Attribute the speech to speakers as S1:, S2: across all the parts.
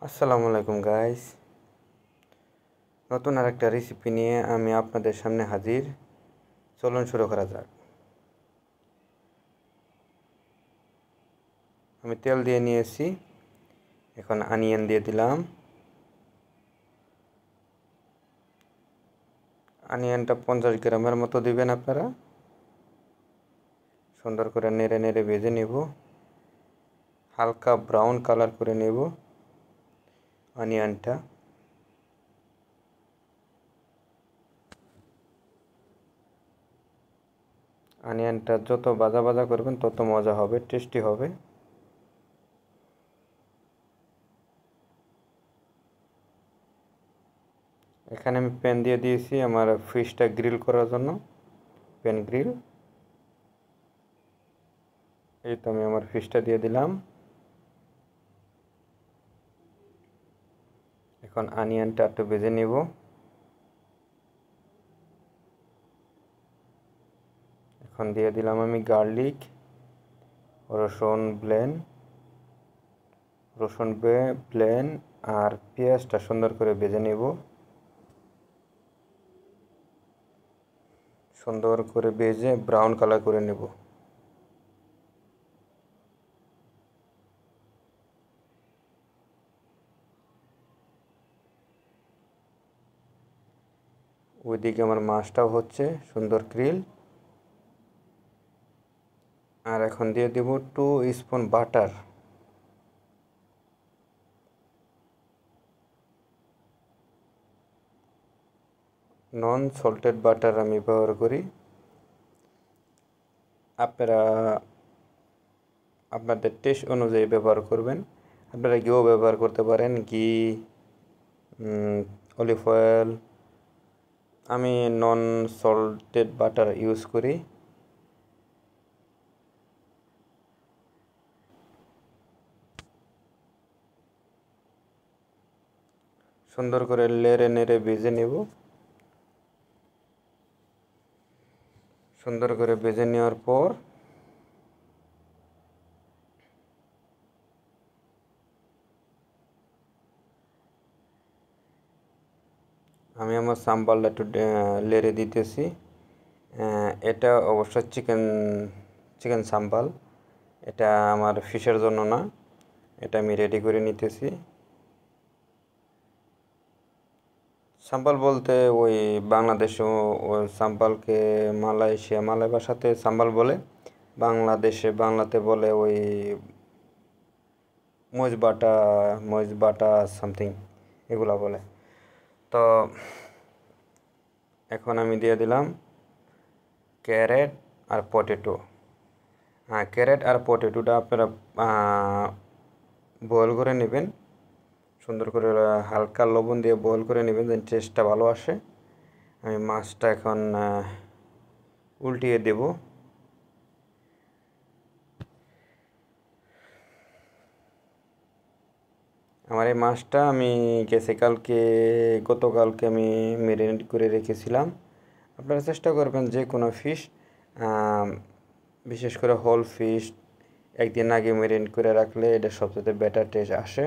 S1: আসসালামু আলাইকুম গাইস, নতুন আরেকটা রেসিপি নিয়ে আমি আপনাদের সামনে হাজির। চলুন শুরু করা যাক। আমি তেল দিয়ে নিয়েছি, এখন অনিয়ন দিয়ে দিলাম। অনিয়নটা 50 গ্রামের মতো দিবেন আপনারা। সুন্দর করে নেড়ে নেড়ে ভেজে নেব, হালকা ব্রাউন কালার করে নেব অনিয়নটা। অনিয়নটা যত ভাজা ভাজা করবেন তত মজা হবে, টেস্টি হবে। এখানে আমি প্যান দিয়ে দিয়েছি আমার ফিশটা গ্রিল করার জন্য, প্যান গ্রিল। এই তো আমি আমার ফিশটা দিয়ে দিলাম। এখন অনিয়নটা একটু ভেজে নেব। এখন দিয়ে দিলাম আমি গার্লিক, রসুন ব্লেন আর পেঁয়াজটা সুন্দর করে ভেজে নেব। সুন্দর করে ভেজে ব্রাউন কালার করে নেব। ওইদিকে আমার মাছটাও হচ্ছে সুন্দর গ্রিল। আর এখন দিয়ে দেব 2 স্পুন বাটার। নন সল্টেড বাটার আমি ব্যবহার করি। আপনারা আপনাদের টেস্ট অনুযায়ী ব্যবহার করবেন। আপনারা ঘিও ব্যবহার করতে পারেন, ঘি, অলিভ অয়েল। আমি নন সল্টেড বাটার ইউজ করি। সুন্দর করে নেড়ে নেড়ে ভেজে নেব। সুন্দর করে ভেজে নেওয়ার পর আমি আমার সাম্বারটা একটু লেড়ে দিতেছি। এটা অবশ্য চিকেন সাম্বাল, এটা আমার ফিশের জন্য না। এটা আমি রেডি করে নিতেছি। সাম্বাল বলতে ওই বাংলাদেশে ওই সাম্বালকে মালয় ভাষাতে সাম্বাল বলে, বাংলাতে বলে ওই মরিচ বাটা সামথিং এগুলা বলে। তো এখন আমি দিয়ে দিলাম ক্যারেট আর পটেটো। ক্যারেট আর পটেটোটা আপনারা বয়েল করে নেবেন। সুন্দর করে হালকা লবণ দিয়ে বয়েল করে নেবেন, যেন টেস্টটা ভালো আসে। আমি মাছটা এখন উল্টিয়ে দেব। আমার এই মাছটা আমি গতকালকে আমি ম্যারিনেট করে রেখেছিলাম। আপনারা চেষ্টা করবেন যে কোনো ফিশ, বিশেষ করে হোল ফিশ, একদিন আগে ম্যারিনেট করে রাখলে এটা সবচেয়ে বেটার টেস্ট আসে।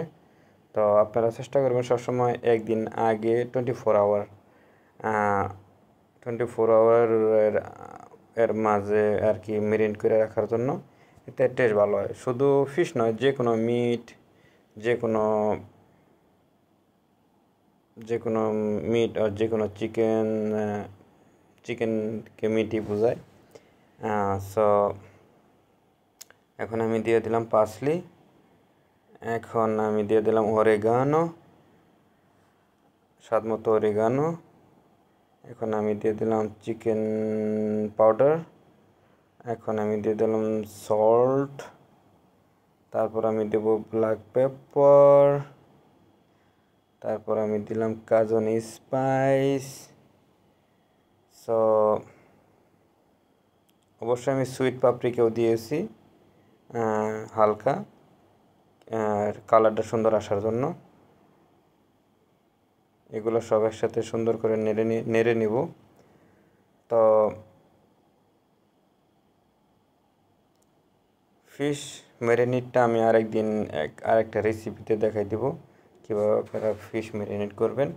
S1: তো আপনারা চেষ্টা করবেন সবসময় একদিন আগে 24 আওয়ার এর মাঝে আর কি ম্যারিনেট করে রাখার জন্য। এতে টেস্ট ভালো হয়। শুধু ফিশ নয়, যে কোনো মিট, যে কোনো যে কোনো মিট আর যে কোনো চিকেনকে মিটই বোঝায়। সো এখন আমি দিয়ে দিলাম পার্সলি। এখন আমি দিয়ে দিলাম স্বাদ মতো অরিগানো। এখন আমি দিয়ে দিলাম চিকেন পাউডার। এখন আমি দিয়ে দিলাম সল্ট। তারপর আমি দেব ব্ল্যাক পেপার। তারপর আমি দিলাম কাজুন স্পাইস। সো অবশ্যই আমি সুইট পাপরিকাও দিয়েছি হালকা, আর কালারটা সুন্দর আসার জন্য। এগুলো সব একসাথে সুন্দর করে নেড়ে নিব। তো ফিশ ম্যারিনেটটা আমি আরেকটা রেসিপিতে দেখাই দেব কীভাবে আপনারা ফিশ ম্যারিনেট করবেন,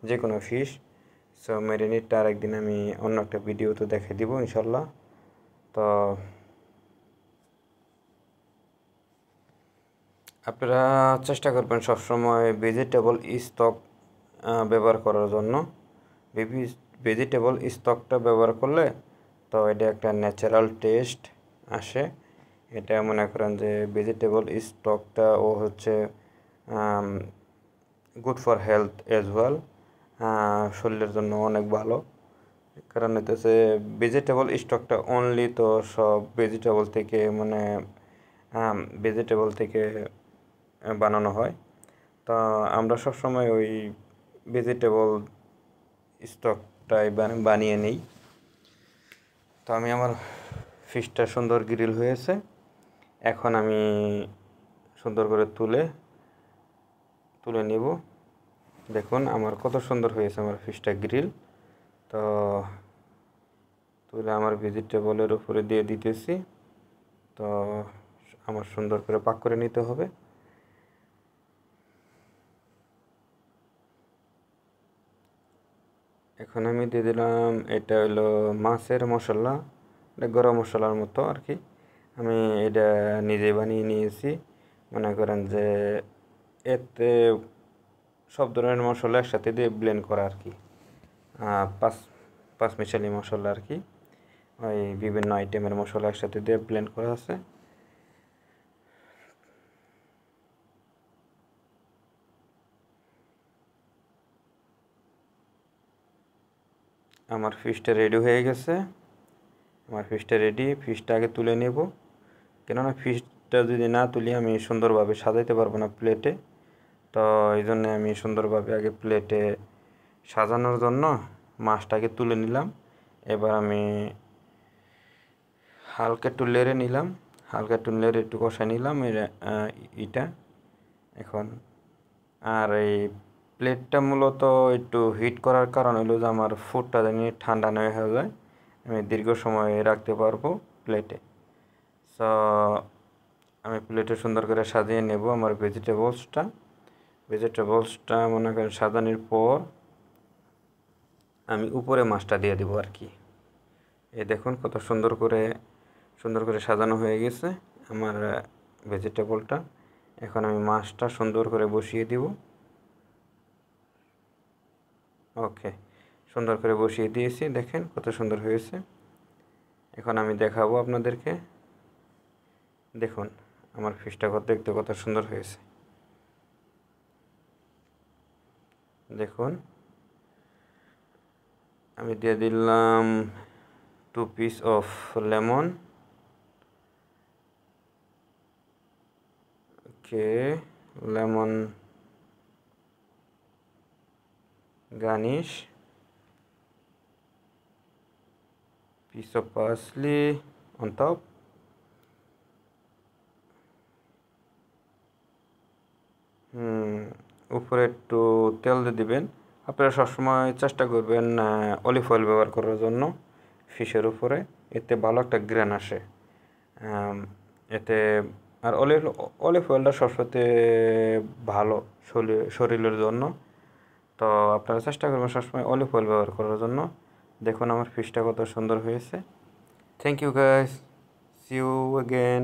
S1: যে কোনো ফিশ। সো ম্যারিনেটটা আরেকদিন আমি অন্য একটা ভিডিওতে দেখে দিব ইনশাল্লাহ। তো আপনারা চেষ্টা করবেন সবসময় ভেজিটেবল স্টক ব্যবহার করার জন্য। ভেজিটেবল স্টকটা ব্যবহার করলে তো এটা একটা ন্যাচারাল টেস্ট আসে। এটা মনে করেন যে ভেজিটেবল স্টকটা ও হচ্ছে good for health as well, শরীরের জন্য অনেক ভালো। কারণ হইতেছে ভেজিটেবল স্টকটা অনলি তো সব ভেজিটেবল থেকে মানে ভেজিটেবল থেকে বানানো হয়। তা আমরা সবসময় ওই ভেজিটেবল স্টকটাই বানিয়ে নিই। তো আমি আমার ফিশটা সুন্দর গ্রিল হয়েছে, এখন আমি সুন্দর করে তুলে নিব। দেখুন আমার কত সুন্দর হয়েছে আমার ফিশটা গ্রিল। তো তুলে আমার ভেজিটেবলের উপরে দিয়ে দিতেছি। তো আমার সুন্দর করে পাক করে নিতে হবে। এখন আমি দিয়ে দিলাম, এটা হলো মাছের মশলা, এটা গরম মশলার মতো আর কি। আমি এটা নিজে বানিয়ে নিয়েছি। মনে করেন যে এতে সব ধরনের মশলা একসাথে দিয়ে ব্লেন্ড করা আর কি, পাঁচ মিশালি মশলা আর কি, ওই বিভিন্ন আইটেমের মশলা একসাথে দিয়ে ব্লেন্ড করা আছে। আমার ফিশটা রেডি হয়ে গেছে। আমার ফিশটা রেডি। ফিশটা আগে তুলে নেব, কেননা ফিশটা যদি না তুলি আমি সুন্দরভাবে সাজাইতে পারবো না প্লেটে। তো এই জন্যে আমি সুন্দরভাবে আগে প্লেটে সাজানোর জন্য মাছটাকে তুলে নিলাম। এবার আমি হালকা একটু লেড়ে নিলাম, হালকা একটু লেড়ে একটু কষাই নিলাম এটা এখন। আর এই প্লেটটা মূলত একটু হিট করার কারণ হলো যে আমার ফুডটা জানি ঠান্ডা নয় হয়ে যায়, আমি দীর্ঘ সময় রাখতে পারবো প্লেটে। সো আমি প্লেটে সুন্দর করে সাজিয়ে নেব আমার ভেজিটেবলসটা মনে করেন সাজানোর পর আমি উপরে মাছটা দিয়ে দেবো আর কি। এই দেখুন কত সুন্দর করে সাজানো হয়ে গেছে আমার ভেজিটেবলটা। এখন আমি মাছটা সুন্দর করে বসিয়ে দিব। ওকে, সুন্দর করে বসিয়ে দিয়েছি, দেখেন কত সুন্দর হয়েছে। এখন আমি দেখাবো আপনাদেরকে। দেখুন আমার ফিশটা দেখতে কত সুন্দর হয়েছে। দেখুন আমি দিয়ে দিলাম 2 piece of lemon. Okay, lemon garnish, piece of parsley on top. উপরে একটু তেল দিয়ে দিবেন। আপনারা সবসময় চেষ্টা করবেন অলিভ অয়েল ব্যবহার করার জন্য ফিশের উপরে, এতে ভালো একটা গ্রান আসে এতে। আর অলিভ অয়েলটা সবসাথে ভালো শরীরের জন্য। তো আপনারা চেষ্টা করবেন সবসময় অলিভ অয়েল ব্যবহার করার জন্য। দেখুন আমার ফিশটা কত সুন্দর হয়েছে। Thank you guys, see you again.